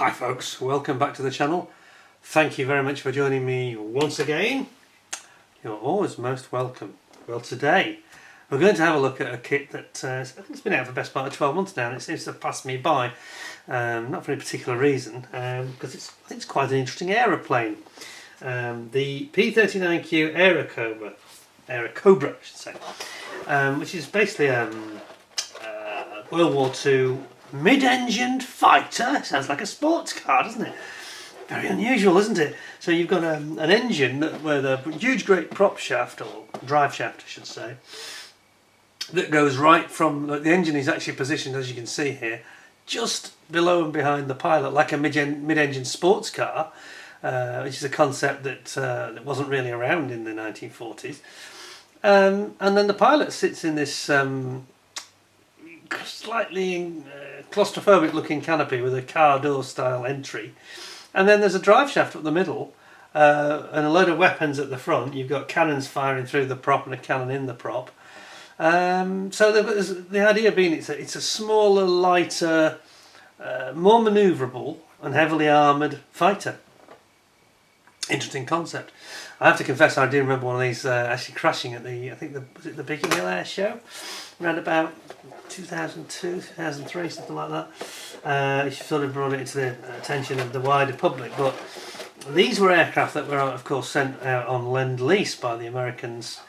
Hi folks, welcome back to the channel. Thank you very much for joining me once again. You're always most welcome. Well, today we're going to have a look at a kit that I think it's been out for the best part of 12 months now, and it seems to have passed me by, not for any particular reason, because I think it's quite an interesting aeroplane. The P-39Q Era Cobra, I should say, which is basically a World War II mid-engined fighter. Sounds like a sports car, doesn't it? Very unusual, isn't it? So you've got an engine with a huge great prop shaft, or drive shaft I should say, that goes right from, the engine is actually positioned, as you can see here, just below and behind the pilot, like a mid-engine sports car, which is a concept that wasn't really around in the 1940s. And then the pilot sits in this slightly claustrophobic looking canopy with a car door style entry, and then there's a drive shaft up the middle, and a load of weapons at the front. You've got cannons firing through the prop and a cannon in the prop. So the idea being it's a smaller, lighter, more manoeuvrable and heavily armoured fighter. Interesting concept. I have to confess, I do remember one of these actually crashing at was it the Biggin Hill Air Show, around about 2002, 2003, something like that. It sort of brought it into the attention of the wider public. But these were aircraft that were, of course, sent out on Lend-Lease by the Americans,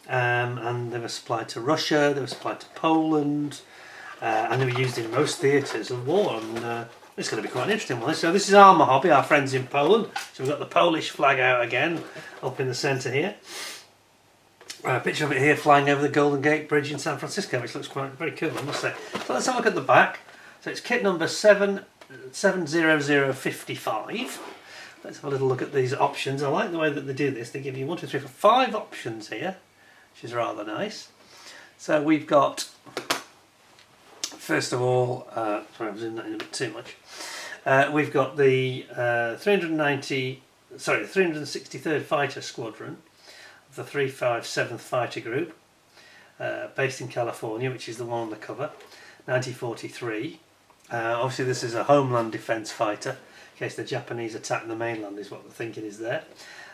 and they were supplied to Russia, they were supplied to Poland, and they were used in most theatres of war. And it's going to be quite an interesting one. So this is Arma Hobby, our friends in Poland. So we've got the Polish flag out again, up in the centre here. A picture of it here flying over the Golden Gate Bridge in San Francisco, which looks quite very cool, I must say. So let's have a look at the back. So it's kit number 70055. Let's have a little look at these options. I like the way that they do this. They give you 1, 2, 3, 4, 5 options here, which is rather nice. So we've got, first of all, sorry, I'm zooming that in a bit too much. We've got the 363rd Fighter Squadron, the 357th Fighter Group, based in California, which is the one on the cover, 1943. Obviously this is a homeland defence fighter, in case the Japanese attack the mainland is what the thinking is there.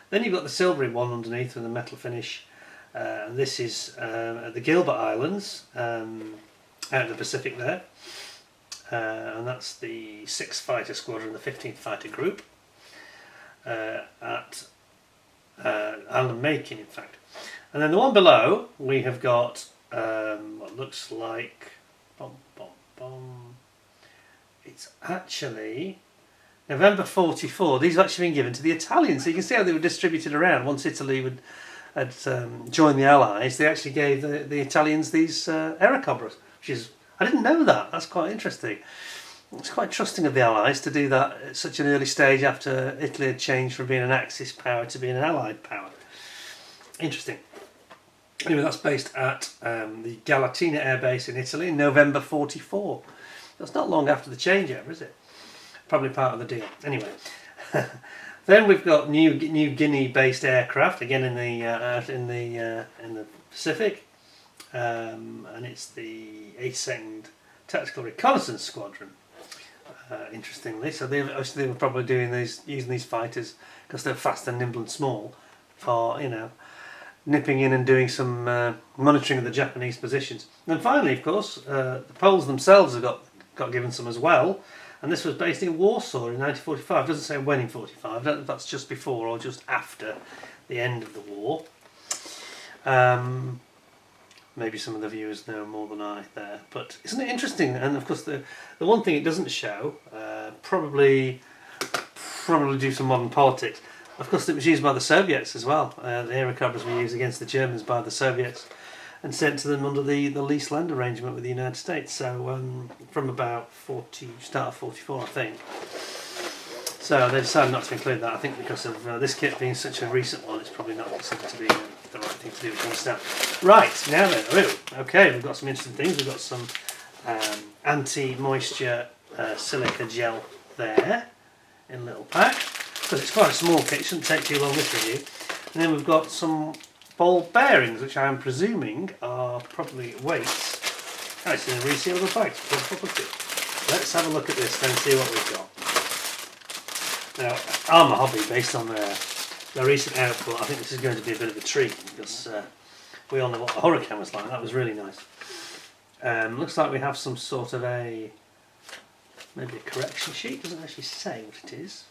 Then you've got the silvery one underneath with the metal finish, and this is at the Gilbert Islands, out of the Pacific there, and that's the 6th Fighter Squadron, the 15th Fighter Group, at Island Making, in fact. And then the one below, we have got what looks like it's actually November 44. These have actually been given to the Italians, so you can see how they were distributed around. Once Italy had joined the Allies, they actually gave the Italians these Airacobras, which is, I didn't know that. That's quite interesting. It's quite trusting of the Allies to do that at such an early stage after Italy had changed from being an Axis power to being an Allied power. Interesting. Anyway, that's based at the Galatina Air Base in Italy in November 44. That's not long after the changeover, is it? Probably part of the deal. Anyway, then we've got New Guinea-based aircraft again in the Pacific, and it's the 82nd Tactical Reconnaissance Squadron. Interestingly, so they were probably using these fighters because they're fast and nimble and small for, you know, nipping in and doing some monitoring of the Japanese positions. And then finally, of course, the Poles themselves have got given some as well, and this was based in Warsaw in 1945. It doesn't say when in 45. I don't know if that's just before or just after the end of the war. Maybe some of the viewers know more than I there, but isn't it interesting? And of course, the one thing it doesn't show, probably due to modern politics, of course, it was used by the Soviets as well. The Airacobras were used against the Germans by the Soviets and sent to them under the lease-lend arrangement with the United States. So from about start of 44, I think. So they decided not to include that. I think because of this kit being such a recent one, it's probably not considered to be the right thing to do, which I understand. Right, now then, okay, we've got some interesting things. We've got some anti-moisture silica gel there in a little pack, because it's quite a small kit, it shouldn't take too long this review. And then we've got some ball bearings, which I am presuming are probably weights. Oh, it's in a resealable bag. Let's have a look at this and see what we've got. Now, Arma Hobby, based on their recent output, I think this is going to be a bit of a treat because we all know what the Hurricane was like. That was really nice. Looks like we have some sort of maybe a correction sheet. Doesn't actually say what it is.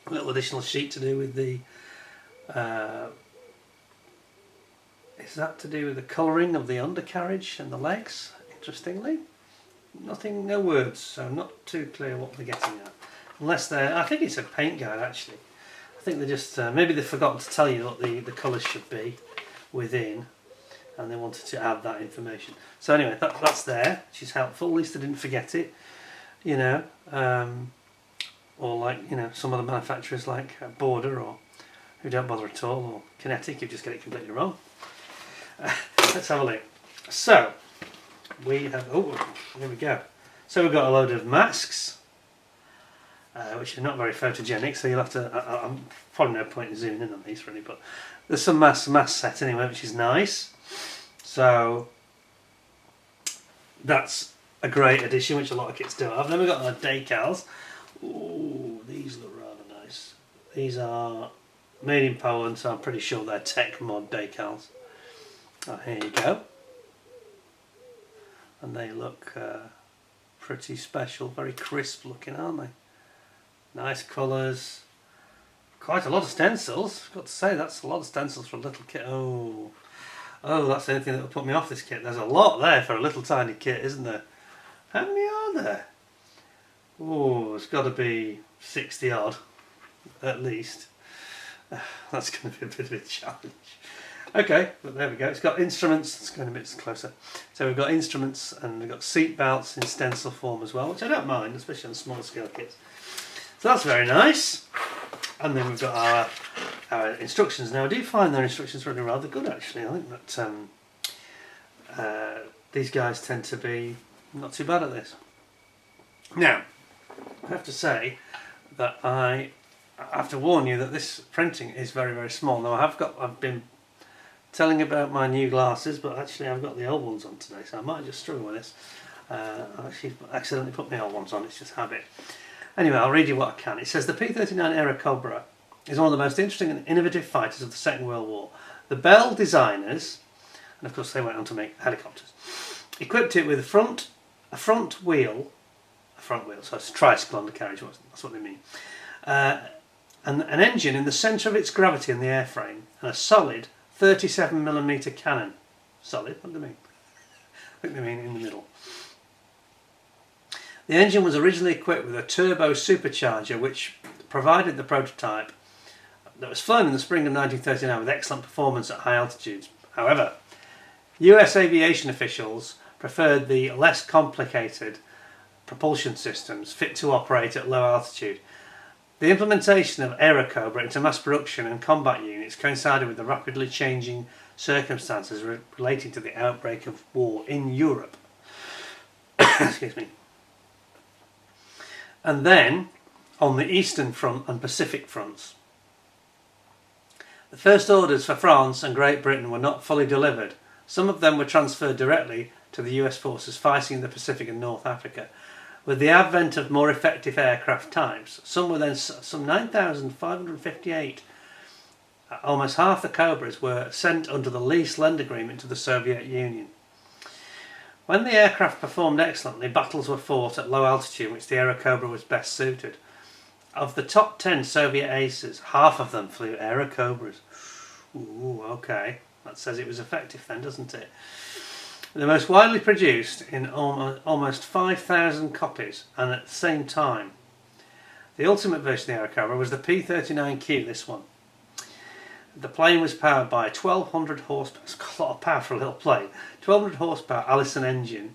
A little additional sheet to do with the. Is that to do with the colouring of the undercarriage and the legs? Interestingly, no words, so not too clear what they're getting at. Unless I think it's a paint guide actually. I think they just maybe they've forgotten to tell you what the colours should be within, and they wanted to add that information. So anyway, that's there, which is helpful. At least they didn't forget it, you know. Or like, you know, some other manufacturers like Border, or who don't bother at all, or Kinetic, who just get it completely wrong. Let's have a look. So we have, here we go. So we've got a load of masks, which are not very photogenic, so you'll have to, I'm probably no point in zooming in on these really, but there's some mask set anyway, which is nice. So that's a great addition, which a lot of kits do have. Then we've got our decals. Ooh, these look rather nice. These are made in Poland, so I'm pretty sure they're Tech Mod decals. Oh, here you go. And they look pretty special, very crisp looking, aren't they? Nice colours. Quite a lot of stencils. I've got to say, that's a lot of stencils for a little kit. Oh, that's the only thing that will put me off this kit. There's a lot there for a little tiny kit, isn't there? How many are there? Oh, it's got to be 60 odd, at least. That's going to be a bit of a challenge. Okay, but there we go. It's got instruments. It's going a bit closer. So we've got instruments, and we've got seat belts in stencil form as well, which I don't mind, especially on smaller scale kits. So that's very nice. And then we've got our instructions. Now I do find their instructions really rather good actually. I think that these guys tend to be not too bad at this. Now, I have to say that I have to warn you that this printing is very, very small. Now I've been telling about my new glasses, but actually I've got the old ones on today, so I might just struggle with this. I actually accidentally put my old ones on, it's just habit. Anyway, I'll read you what I can. It says, the P-39 Era Cobra is one of the most interesting and innovative fighters of the Second World War. The Bell designers, and of course they went on to make helicopters, equipped it with a front wheel, so it's a tricycle undercarriage, that's what they mean, and an engine in the centre of its gravity in the airframe, and a solid 37mm cannon. Solid, what do they mean? I think they mean in the middle. The engine was originally equipped with a turbo supercharger which provided the prototype that was flown in the spring of 1939 with excellent performance at high altitudes. However, US aviation officials preferred the less complicated propulsion systems fit to operate at low altitude. The implementation of Airacobra into mass production and combat units coincided with the rapidly changing circumstances relating to the outbreak of war in Europe. Excuse me. And then, on the Eastern Front and Pacific fronts. The first orders for France and Great Britain were not fully delivered. Some of them were transferred directly to the US forces fighting in the Pacific and North Africa. With the advent of more effective aircraft types, some 9,558, almost half the Cobras, were sent under the lease-lend agreement to the Soviet Union. When the aircraft performed excellently, battles were fought at low altitude, which the Airacobra was best suited. Of the top 10 Soviet aces, half of them flew Airacobras. Ooh, okay. That says it was effective then, doesn't it? The most widely produced in almost 5,000 copies, and at the same time. The ultimate version of the Airacobra was the P-39Q, this one. The plane was powered by a 1200 horsepower, it's got a lot of power for a little plane, 1200 horsepower Allison engine,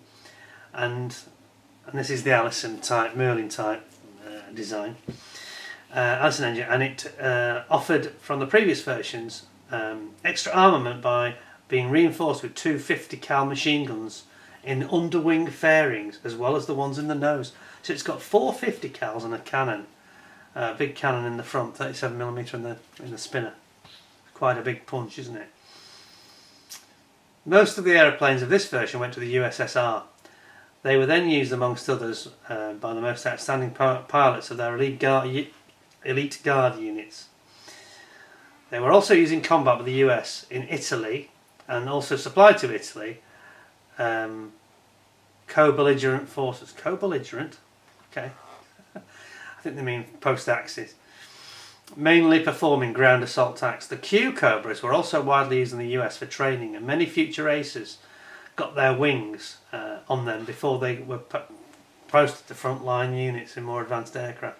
and this is the Allison type, Merlin type design, Allison engine, and it offered from the previous versions extra armament by being reinforced with two 50 cal machine guns in underwing fairings as well as the ones in the nose. So it's got 4 50 cals and a cannon, big cannon in the front, 37mm in the spinner. Quite a big punch, isn't it? Most of the aeroplanes of this version went to the USSR. They were then used amongst others by the most outstanding pilots of their elite elite guard units. They were also used in combat with the US in Italy, and also supplied to Italy co-belligerent forces. Co-belligerent? Okay. I think they mean post-Axis. Mainly performing ground assault attacks. The Q Cobras were also widely used in the US for training, and many future racers got their wings on them before they were posted to frontline units in more advanced aircraft.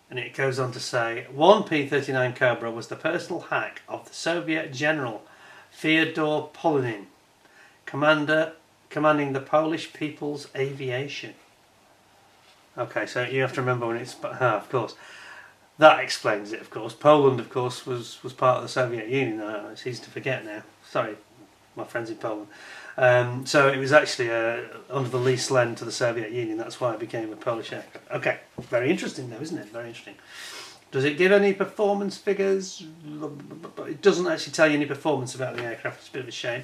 And it goes on to say, one P-39 Cobra was the personal hack of the Soviet General Fyodor Polinin, commanding the Polish People's Aviation. Okay, so you have to remember when it's... of course. That explains it, of course. Poland, of course, was part of the Soviet Union. It's easy to forget now. Sorry, my friends in Poland. So it was actually under the lease lend to the Soviet Union. That's why it became a Polish aircraft. Okay, very interesting though, isn't it? Very interesting. Does it give any performance figures? It doesn't actually tell you any performance about the aircraft. It's a bit of a shame.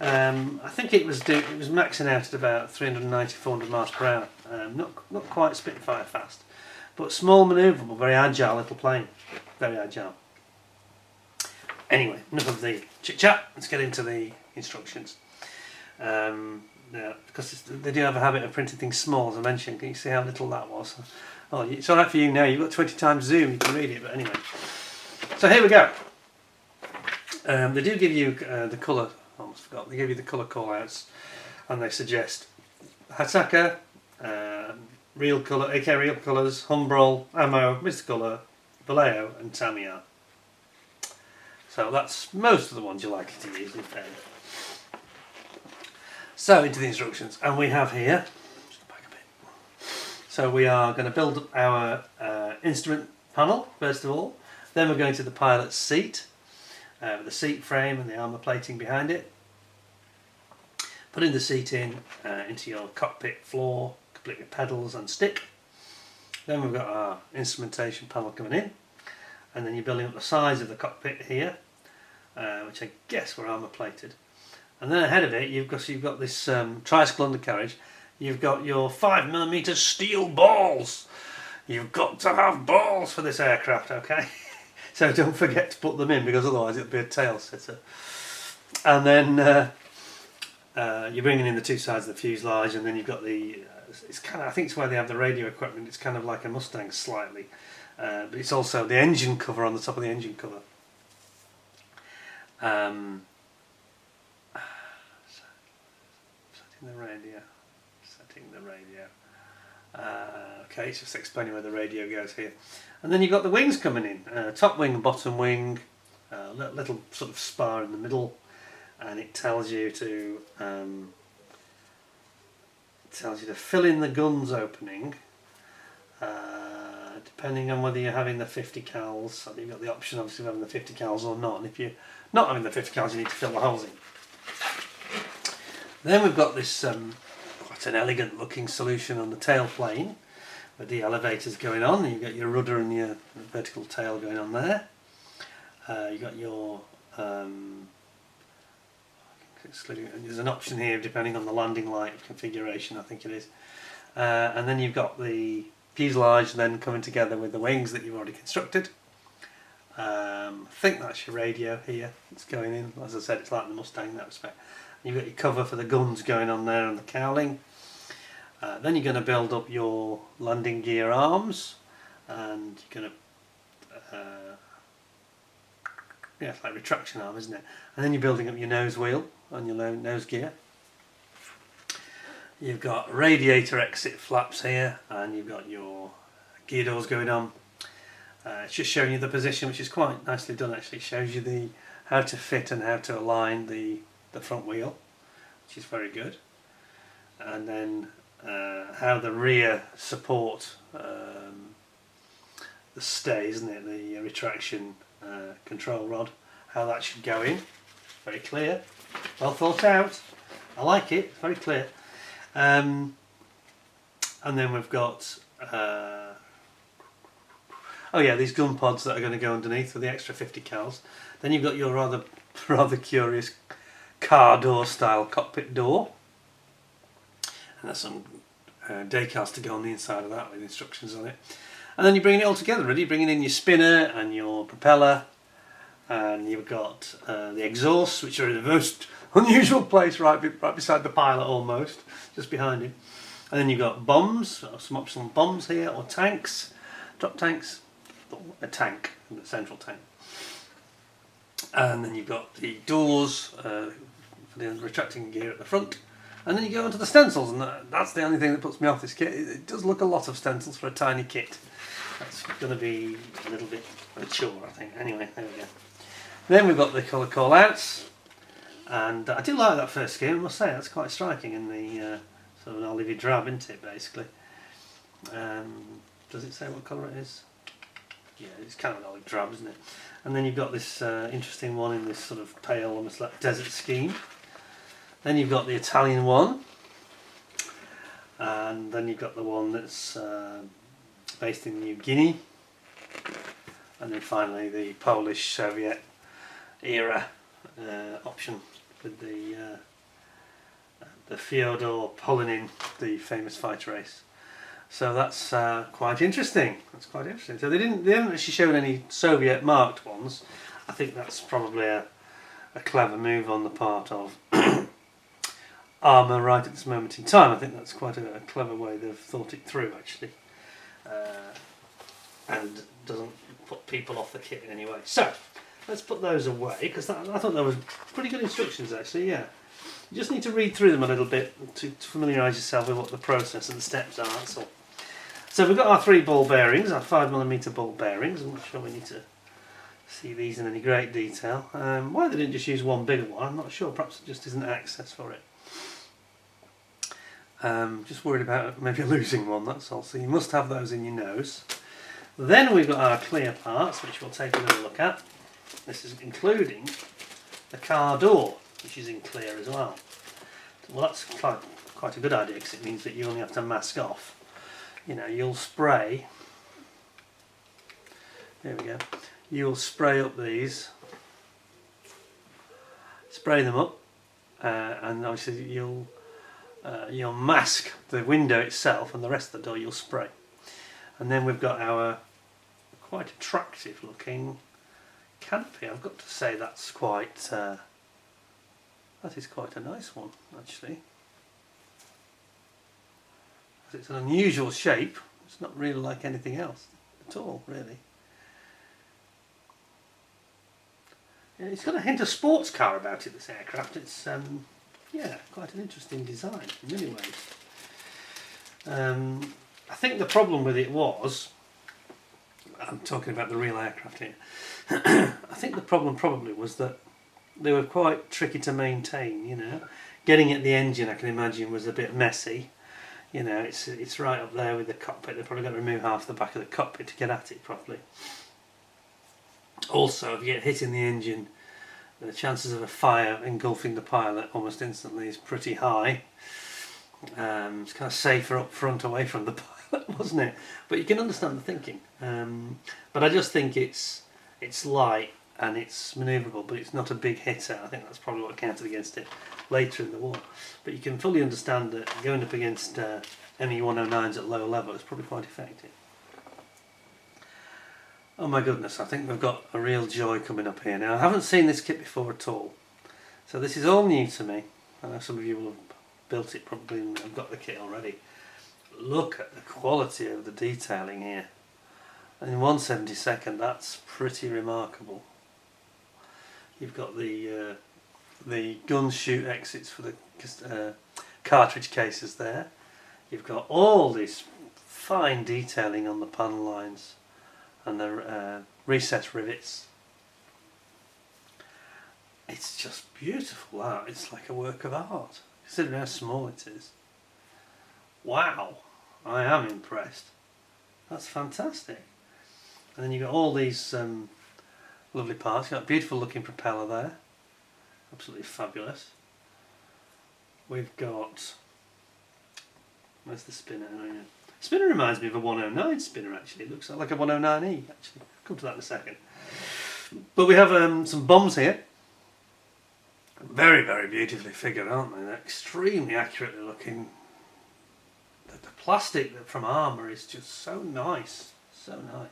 I think it was maxing out at about 390-400 miles per hour. Not quite Spitfire fast, but small, manoeuvrable, very agile little plane. Very agile. Anyway, enough of the chit chat. Let's get into the instructions. Now, because they do have a habit of printing things small, as I mentioned. Can you see how little that was? Oh, it's alright for you now. You've got 20 times zoom. You can read it. But anyway, so here we go. They do give you the colour. I almost forgot. They give you the colour call-outs, and they suggest Hataka, real colour, AK real colours, Humbrol, Ammo, Mr. Colour, Vallejo, and Tamiya. So that's most of the ones you're likely to use in fairness. So into the instructions, and we have here, just back a bit. So we are going to build our instrument panel first of all. Then we're going to the pilot's seat, with the seat frame and the armour plating behind it. Putting the seat into your cockpit floor, complete with pedals and stick. Then we've got our instrumentation panel coming in, and then you're building up the sides of the cockpit here, which I guess were armour plated. And then ahead of it, you've got this tricycle undercarriage. You've got your 5mm steel balls. You've got to have balls for this aircraft, okay? So don't forget to put them in, because otherwise it'll be a tail sitter. And then you're bringing in the two sides of the fuselage, and then you've got the. It's kind of, I think it's where they have the radio equipment. It's kind of like a Mustang slightly, but it's also the engine cover on the top of the engine cover. Setting the radio. Okay, it's just explaining where the radio goes here. And then you've got the wings coming in. Top wing and bottom wing. Little sort of spar in the middle. And it tells you to fill in the guns opening. Depending on whether you're having the 50 cals. I think you've got the option obviously of having the 50 cals or not. And if you're not having the 50 cals, you need to fill the holes in. Then we've got this quite an elegant looking solution on the tail plane with the elevators going on. You've got your rudder and your vertical tail going on there. You've got your there's an option here depending on the landing light configuration, I think it is. And then you've got the fuselage then coming together with the wings that you've already constructed. I think that's your radio here. It's going in. As I said, it's like the Mustang in that respect. You've got your cover for the guns going on there and the cowling. Then you're going to build up your landing gear arms, and you're going to yeah, it's like retraction arm, isn't it? And then you're building up your nose wheel on your nose gear. You've got radiator exit flaps here, and you've got your gear doors going on. It's just showing you the position, which is quite nicely done actually. It shows you how to fit and how to align the front wheel, which is very good. And then how the rear support the stay, isn't it? The retraction control rod, how that should go in. Very clear, well thought out. I like it, very clear. And then we've got oh yeah, these gun pods that are going to go underneath for the extra 50 cals. Then you've got your rather curious car door style cockpit door, and there's some decals to go on the inside of that with instructions on it. And then you're bringing it all together, really. You're bringing in your spinner and your propeller, and you've got the exhausts, which are in the most unusual place, right beside the pilot almost, just behind him. And then you've got bombs, some optional bombs here, or tanks, drop tanks, a tank, the central tank. And then you've got the doors for the retracting gear at the front. And then you go onto the stencils, and that's the only thing that puts me off this kit. It does look a lot of stencils for a tiny kit. That's going to be a little bit mature, I think. Anyway, there we go. Then we've got the colour call-outs. And I do like that first scheme, I must say. That's quite striking in the sort of an olivey drab, isn't it, basically? Does it say what colour it is? Yeah, it's kind of an olive drab, isn't it? And then you've got this interesting one in this sort of pale, almost like desert scheme. Then you've got the Italian one. And then you've got the one that's based in New Guinea. And then finally the Polish Soviet era option with the Fyodor Polinin, the famous fighter race. So that's quite interesting. That's quite interesting. So they haven't actually shown any Soviet marked ones. I think that's probably a clever move on the part of Arma right at this moment in time. I think that's quite a clever way they've thought it through, actually, and doesn't put people off the kit in any way. So let's put those away, because I thought that was pretty good instructions, actually. Yeah, you just need to read through them a little bit to familiarise yourself with what the process and the steps are. That's all. So we've got our 3 ball bearings, our 5mm ball bearings. I'm not sure we need to see these in any great detail. Why they didn't just use one bigger one, I'm not sure. Perhaps it just isn't access for it. Just worried about maybe losing one, that's all. So you must have those in your nose. Then we've got our clear parts, which we'll take a little look at. This is including the car door, which is in clear as well. Well, that's quite a good idea, because it means that you only have to mask off. You know, you'll spray, there we go, you'll spray up these, spray them up, and obviously you'll mask the window itself, and the rest of the door you'll spray. And then we've got our quite attractive looking canopy. I've got to say that's quite, that is quite a nice one, actually. It's an unusual shape. It's not really like anything else at all, really. Yeah, it's got a hint of sports car about it, this aircraft. It's yeah, quite an interesting design in many ways. I think the problem with it was, I'm talking about the real aircraft here, I think the problem probably was that they were quite tricky to maintain, you know. Getting at the engine, I can imagine, was a bit messy. You know, it's right up there with the cockpit. They've probably got to remove half the back of the cockpit to get at it properly. Also, if you get hit in the engine, the chances of a fire engulfing the pilot almost instantly is pretty high. It's kind of safer up front away from the pilot, wasn't it? But you can understand the thinking. But I just think it's light and it's manoeuvrable, but it's not a big hitter. I think that's probably what counted against it later in the war. But you can fully understand that going up against ME-109s at low level is probably quite effective. Oh my goodness, I think we've got a real joy coming up here now. I haven't seen this kit before at all, so this is all new to me. I know some of you will have built it probably and have got the kit already. Look at the quality of the detailing here. And in 1/72, that's pretty remarkable. You've got the gun chute exits for the cartridge cases there. You've got all this fine detailing on the panel lines and the recess rivets. It's just beautiful, that. It's like a work of art, considering how small it is. Wow, I am impressed. That's fantastic. And then you've got all these lovely parts. You've got a beautiful looking propeller there. Absolutely fabulous. We've got, where's the spinner? Oh, yeah. Spinner reminds me of a 109 spinner, actually. It looks like a 109E, actually. I'll come to that in a second. But we have some bombs here. Very, very beautifully figured, aren't they? They're extremely accurately looking. The plastic from Arma is just so nice, so nice.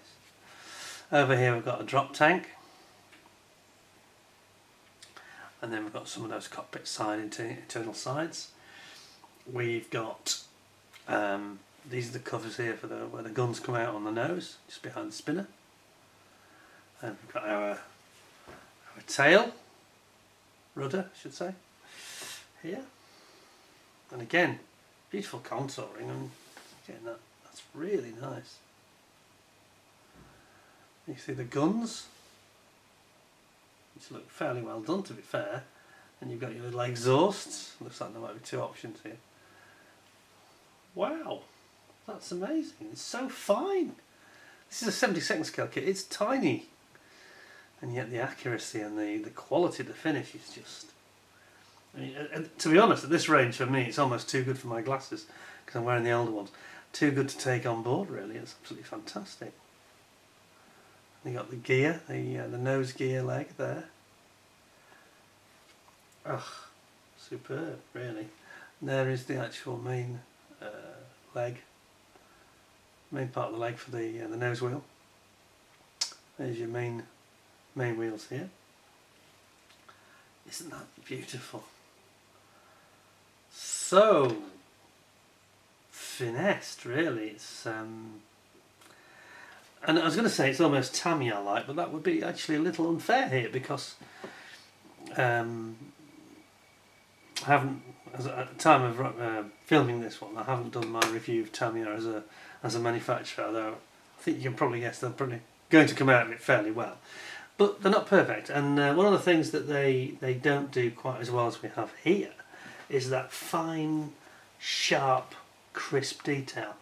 Over here we've got a drop tank, and then we've got some of those cockpit side internal sides. We've got these are the covers here for where the guns come out on the nose, just behind the spinner. And we've got our tail, rudder I should say, here. And again, beautiful contouring, and again that's really nice. You see the guns, which look fairly well done to be fair, and you've got your little exhausts. Looks like there might be two options here. Wow, that's amazing. It's so fine. This is a 72nd scale kit. It's tiny, and yet the accuracy and the quality of the finish is just, I mean, to be honest, at this range for me it's almost too good for my glasses because I'm wearing the older ones. Too good to take on board really. It's absolutely fantastic. You got the gear, the nose gear leg there. Ugh, superb really. And there is the actual main leg, main part of the leg for the nose wheel. There's your main wheels here. Isn't that beautiful? So finessed really. It's and I was going to say it's almost Tamiya-like, but that would be actually a little unfair here because I haven't, at the time of filming this one, I haven't done my review of Tamiya as a manufacturer, although I think you can probably guess they're probably going to come out of it fairly well. But they're not perfect, and one of the things that they don't do quite as well as we have here is that fine, sharp, crisp detail.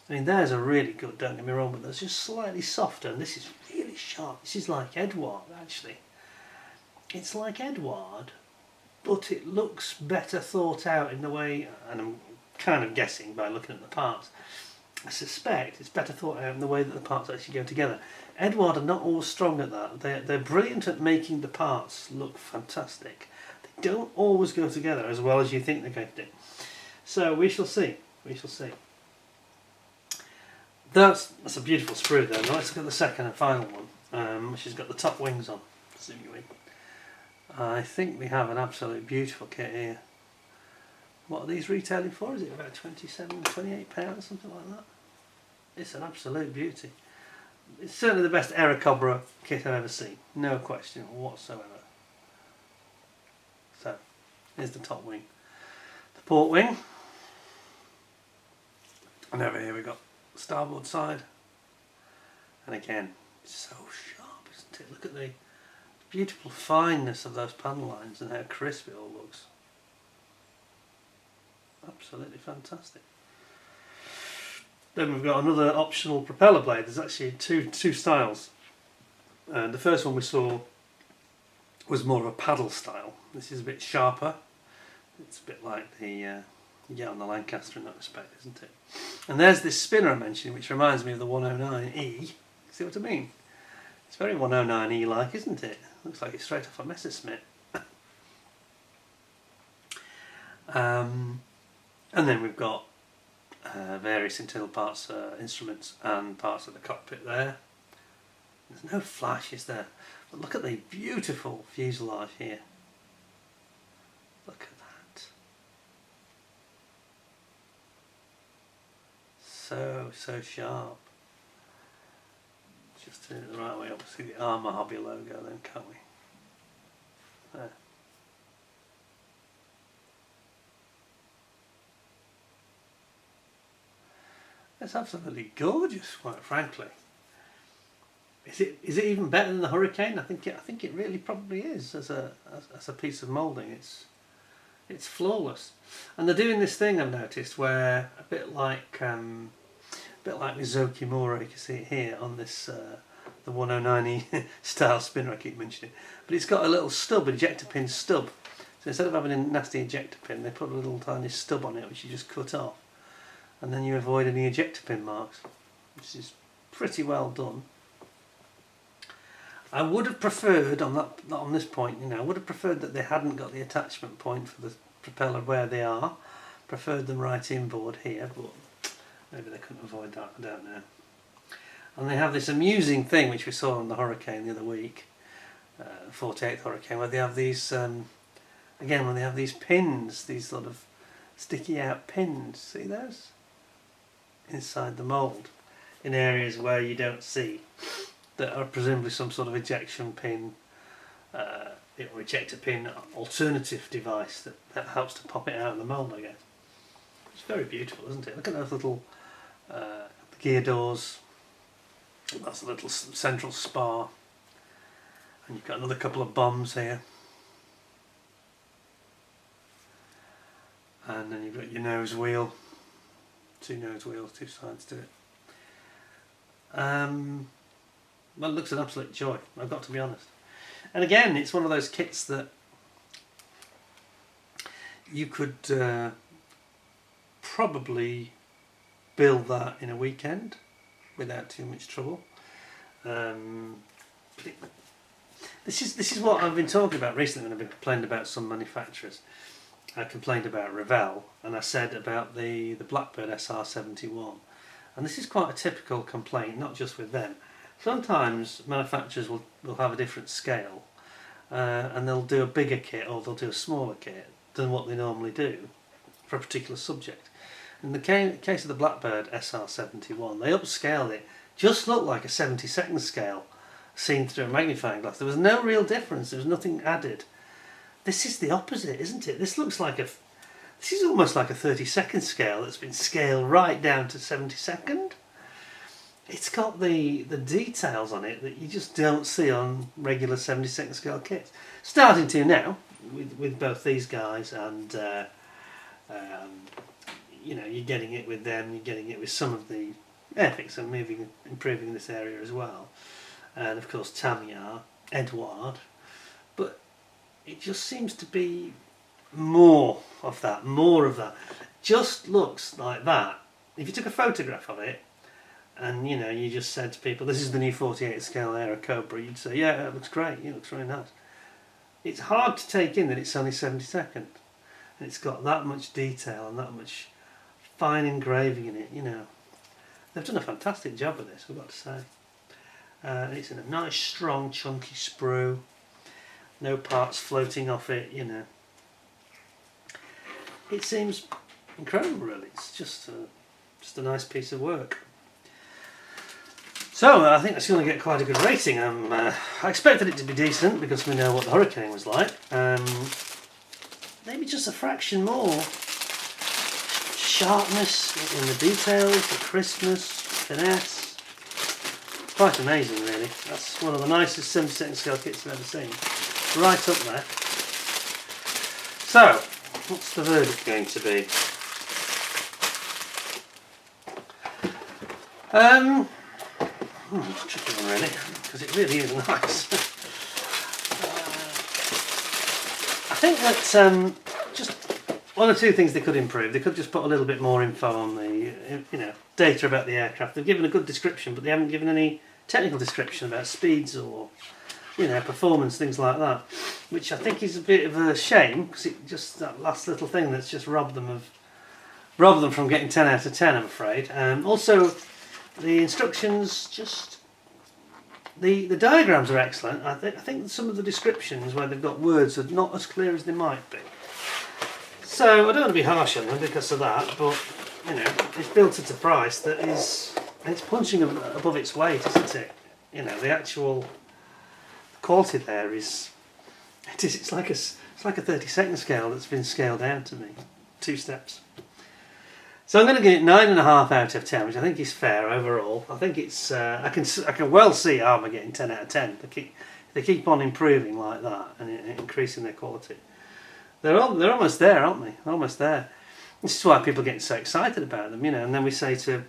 I mean, theirs are really good, don't get me wrong, but that's just slightly softer, and this is really sharp. This is like Edward, actually. It's like Edward, but it looks better thought out in the way, and I'm kind of guessing by looking at the parts, I suspect it's better thought out in the way that the parts actually go together. Edward are not always strong at that. They're brilliant at making the parts look fantastic. They don't always go together as well as you think they're going to do. So we shall see. We shall see. That's a beautiful sprue there. Now let's look at the second and final one, which has got the top wings on. Zoom you in. I think we have an absolute beautiful kit here. What are these retailing for? Is it about £27, £28, something like that? It's an absolute beauty. It's certainly the best Era Cobra kit I've ever seen, no question whatsoever. So, here's the top wing. The port wing. And over here we've got the starboard side. And again, so sharp, isn't it? Look at the beautiful fineness of those panel lines and how crisp it all looks. Absolutely fantastic. Then we've got another optional propeller blade. There's actually two styles. And the first one we saw was more of a paddle style. This is a bit sharper. It's a bit like the you get on the Lancaster in that respect, isn't it? And there's this spinner I mentioned, which reminds me of the 109E. See what I mean? It's very 109E like, isn't it? Looks like it's straight off a Messerschmitt. And then we've got various internal parts, instruments and parts of the cockpit there. There's no flash, is there? But look at the beautiful fuselage here. Look at that. So sharp. Just turn it the right way up, see the Arma Hobby logo then, can't we? There. It's absolutely gorgeous, quite frankly. Is it even better than the Hurricane? I think it really probably is as a piece of moulding. It's flawless, and they're doing this thing I've noticed where a bit like Mizuki Mura, you can see it here on this the 109E style spinner I keep mentioning, but it's got a little stub, ejector pin stub. So instead of having a nasty ejector pin, they put a little tiny stub on it which you just cut off, and then you avoid any ejector pin marks, which is pretty well done. I would have preferred on this point, I would have preferred that they hadn't got the attachment point for the propeller where they are. Preferred them right inboard here, but Maybe they couldn't avoid that, I don't know. And they have this amusing thing which we saw on the Hurricane the other week, 48th Hurricane, where they have these, again, when they have these pins, these sort of sticky out pins, see those? Inside the mould, in areas where you don't see, that are presumably some sort of ejection pin, or ejector pin alternative device that helps to pop it out of the mould, I guess. It's very beautiful, isn't it? Look at those little gear doors. That's a little central spar. And you've got another couple of bombs here. And then you've got your nose wheel. 2 nose wheels, 2 sides to it. Well, it looks an absolute joy, I've got to be honest. And again, it's one of those kits that you could probably build that in a weekend without too much trouble. This is what I've been talking about recently when I've been complaining about some manufacturers. I complained about Revell, and I said about the Blackbird SR71, and this is quite a typical complaint, not just with them. Sometimes manufacturers will have a different scale, and they'll do a bigger kit or they'll do a smaller kit than what they normally do for a particular subject. In the case of the Blackbird SR71, they upscaled it, just looked like a 72nd scale seen through a magnifying glass. There was no real difference, there was nothing added. This is the opposite, isn't it? This is almost like a 32nd scale that's been scaled right down to 72nd. It's got the details on it that you just don't see on regular 72nd scale kits. Starting to now, with both these guys, and you know, you're getting it with them, you're getting it with some of the Airfix are improving in this area as well. And of course Tamiya, Edouard, but it just seems to be more of that. Just looks like that. If you took a photograph of it and you know, you just said to people, this is the new 48 scale Era Cobra, you'd say, yeah, it looks great, it looks really nice. It's hard to take in that it's only 72nd and it's got that much detail and that much fine engraving in it, you know. They've done a fantastic job with this, I've got to say. It's in a nice strong chunky sprue, no parts floating off it, you know. It seems incredible really, it's just a nice piece of work. So I think that's going to get quite a good rating. I expected it to be decent because we know what the Hurricane was like. Maybe just a fraction more sharpness in the details, the crispness, finesse. Quite amazing really. That's one of the nicest 72nd scale kits I've ever seen. Right up there. So, what's the verdict going to be? It's a tricky one really, because it really is nice. I think that just one or two things they could improve. They could just put a little bit more info on the, you know, data about the aircraft. They've given a good description, but they haven't given any technical description about speeds or, you know, performance, things like that, which I think is a bit of a shame, because it just, that last little thing that's just robbed them from getting 10 out of 10, I'm afraid. Also, the instructions, just the diagrams are excellent. I think some of the descriptions where they've got words are not as clear as they might be. So I don't want to be harsh on them because of that, but you know, it's built at a price that is, it's punching above its weight, isn't it? You know, the actual quality there is, it's like a 32nd scale that's been scaled down to me, 2 steps. So I'm going to give it 9.5 out of 10, which I think is fair overall. I think it's I can well see Arma getting 10 out of 10. They keep on improving like that and increasing their quality. They're almost there, aren't they? They're almost there. This is why people are getting so excited about them, you know. And then we say to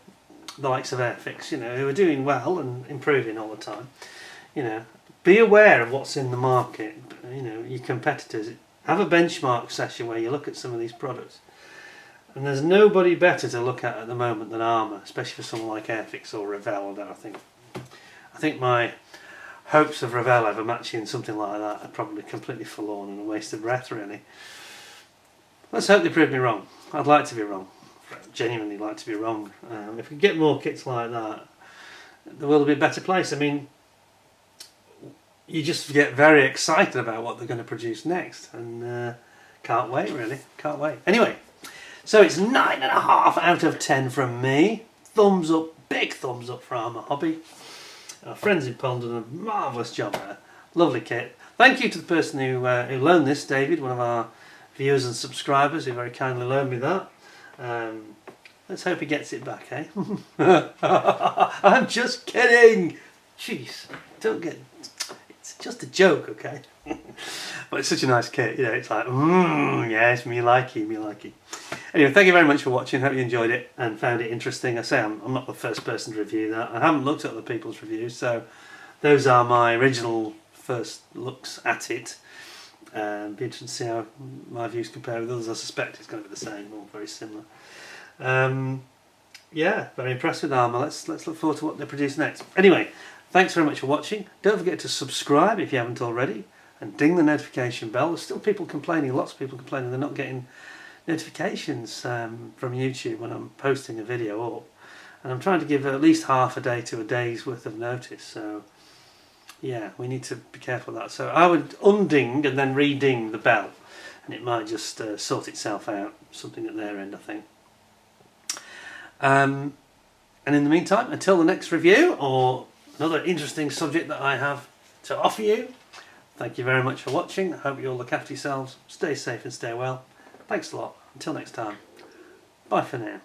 the likes of Airfix, you know, who are doing well and improving all the time, you know, be aware of what's in the market. You know, your competitors. Have a benchmark session where you look at some of these products. And there's nobody better to look at the moment than Arma, especially for someone like Airfix or Revell. I think my hopes of Revell ever matching something like that are probably completely forlorn and a waste of breath, really. Let's hope they prove me wrong. I'd like to be wrong genuinely like to be wrong. If we get more kits like that, the world will be a better place. I mean, you just get very excited about what they're going to produce next, and can't wait, really, can't wait. Anyway, so it's 9.5 out of 10 from me. Thumbs up, big thumbs up for Arma Hobby. Our friends in Poland done a marvellous job there. Lovely kit. Thank you to the person who loaned this, David, one of our viewers and subscribers who very kindly loaned me that. Let's hope he gets it back, eh? I'm just kidding. Jeez, don't get. It's just a joke, okay? But it's such a nice kit, you know. It's like, yes, me likey, me likey. Anyway, thank you very much for watching. Hope you enjoyed it and found it interesting. I say I'm not the first person to review that. I haven't looked at other people's reviews, so those are my original first looks at it. Be interested to see how my views compare with others. I suspect it's going to be the same or very similar. Yeah, very impressed with Arma. Let's look forward to what they produce next. Anyway, thanks very much for watching. Don't forget to subscribe if you haven't already, and ding the notification bell. There's still people complaining, lots of people complaining they're not getting notifications from YouTube when I'm posting a video up, and I'm trying to give at least half a day to a day's worth of notice, so yeah, we need to be careful of that. So I would unding and then re-ding the bell, and it might just sort itself out, something at their end, I think. And in the meantime, until the next review or another interesting subject that I have to offer you, thank you very much for watching. I hope you all look after yourselves, stay safe and stay well. Thanks a lot. Until next time. Bye for now.